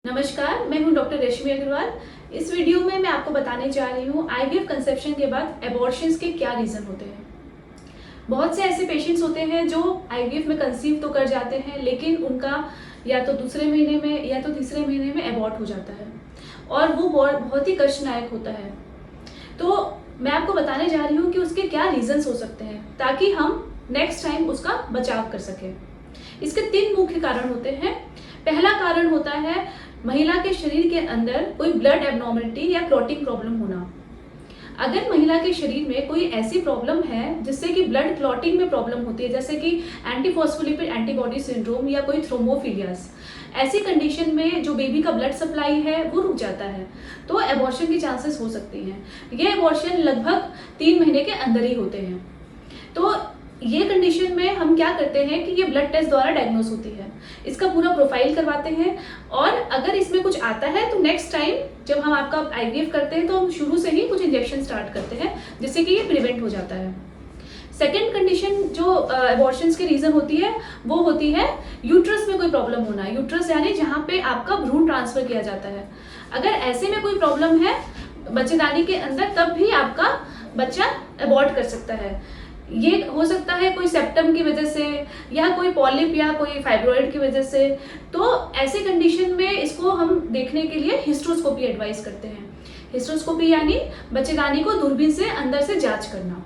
नमस्कार, मैं हूं डॉक्टर रश्मि अग्रवाल। इस वीडियो में मैं आपको बताने जा रही हूं आईवीएफ कंसेप्शन के बाद एबॉर्शंस के क्या रीज़न होते हैं। बहुत से ऐसे पेशेंट्स होते हैं जो आईवीएफ में कंसीव तो कर जाते हैं, लेकिन उनका या तो दूसरे महीने में या तो तीसरे महीने में एबॉर्ट हो जाता है और वो बहुत ही कष्टनायक होता है। तो मैं आपको बताने जा रही हूँ कि उसके क्या रीजंस हो सकते हैं ताकि हम नेक्स्ट टाइम उसका बचाव कर सकें। इसके 3 मुख्य कारण होते हैं। पहला कारण होता है महिला के शरीर के अंदर कोई ब्लड एबनॉर्मलिटी या क्लॉटिंग प्रॉब्लम होना। अगर महिला के शरीर में कोई ऐसी प्रॉब्लम है जिससे कि ब्लड क्लॉटिंग में प्रॉब्लम होती है, जैसे कि एंटीफॉस्फोलिपिड एंटीबॉडी सिंड्रोम या कोई थ्रोम्बोफिलियास, ऐसी कंडीशन में जो बेबी का ब्लड सप्लाई है वो रुक जाता है, तो एबॉर्शन की चांसेस हो सकती हैं। ये एबॉर्शन लगभग 3 महीने के अंदर ही होते हैं। तो ये कंडीशन में हम क्या करते हैं कि ये ब्लड टेस्ट द्वारा डायग्नोस होती है, इसका पूरा प्रोफाइल करवाते हैं और अगर इसमें कुछ आता है तो नेक्स्ट टाइम जब हम आपका आईवीएफ करते हैं तो हम शुरू से ही कुछ इंजेक्शन स्टार्ट करते हैं जिससे कि ये प्रिवेंट हो जाता है। सेकेंड कंडीशन जो एबॉर्शंस की रीजन होती है वो होती है यूट्रस में कोई प्रॉब्लम होना। यूट्रस यानी जहाँ पे आपका भ्रूण ट्रांसफर किया जाता है, अगर ऐसे में कोई प्रॉब्लम है बच्चेदानी के अंदर तब भी आपका बच्चा एबॉर्ट कर सकता है। ये हो सकता है कोई सेप्टम की वजह से या कोई पॉलिप या कोई फाइब्रॉइड की वजह से। तो ऐसे कंडीशन में इसको हम देखने के लिए हिस्ट्रोस्कोपी एडवाइस करते हैं। हिस्ट्रोस्कोपी यानी बच्चेदानी को दूरबीन से अंदर से जांच करना।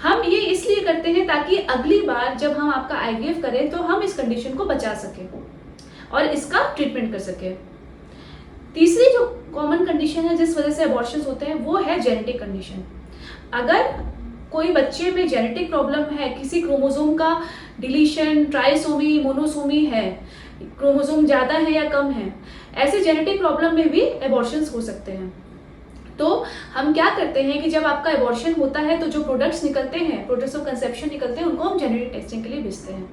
हम ये इसलिए करते हैं ताकि अगली बार जब हम आपका आईवीएफ करें तो हम इस कंडीशन को बचा सकें और इसका ट्रीटमेंट कर सकें। तीसरी जो कॉमन कंडीशन है जिस वजह से एबॉर्शंस होते हैं वो है जेनेटिक कंडीशन। अगर कोई बच्चे में जेनेटिक प्रॉब्लम है, किसी क्रोमोसोम का डिलीशन, ट्राइसोमी, मोनोसोमी है, क्रोमोसोम ज़्यादा है या कम है, ऐसे जेनेटिक प्रॉब्लम में भी एबॉर्शंस हो सकते हैं। तो हम क्या करते हैं कि जब आपका एबॉर्शन होता है तो जो प्रोडक्ट्स निकलते हैं, प्रोडक्ट्स ऑफ कंसेप्शन निकलते हैं, उनको हम जेनेटिक टेस्टिंग के लिए भेजते हैं।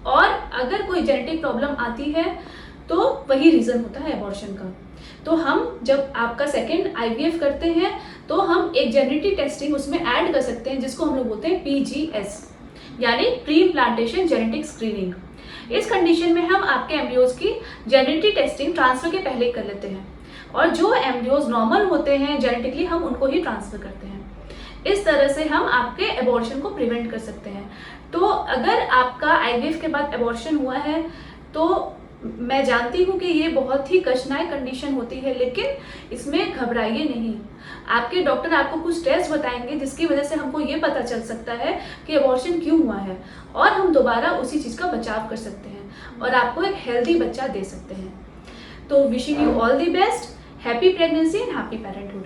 और अगर कोई जेनेटिक प्रॉब्लम आती है तो वही रीज़न होता है एबॉर्शन का। तो हम जब आपका सेकेंड आईवीएफ करते हैं तो हम एक जेनेटिक टेस्टिंग उसमें ऐड कर सकते हैं जिसको हम लोग बोलते हैं पीजीएस, यानी प्री इम्प्लांटेशन जेनेटिक स्क्रीनिंग। इस कंडीशन में हम आपके एम्ब्रियोज की जेनेटिक टेस्टिंग ट्रांसफर के पहले कर लेते हैं और जो एम्ब्रियोज नॉर्मल होते हैं जेनेटिकली हम उनको ही ट्रांसफर करते हैं। इस तरह से हम आपके एबॉर्शन को प्रिवेंट कर सकते हैं। तो अगर आपका आईवीएफ के बाद एबॉर्शन हुआ है तो मैं जानती हूँ कि ये बहुत ही कठिनाई कंडीशन होती है, लेकिन इसमें घबराइए नहीं। आपके डॉक्टर आपको कुछ टेस्ट बताएंगे जिसकी वजह से हमको ये पता चल सकता है कि एबॉर्शन क्यों हुआ है और हम दोबारा उसी चीज़ का बचाव कर सकते हैं और आपको एक हेल्दी बच्चा दे सकते हैं। तो wishing you all the best, happy pregnancy and happy parenthood.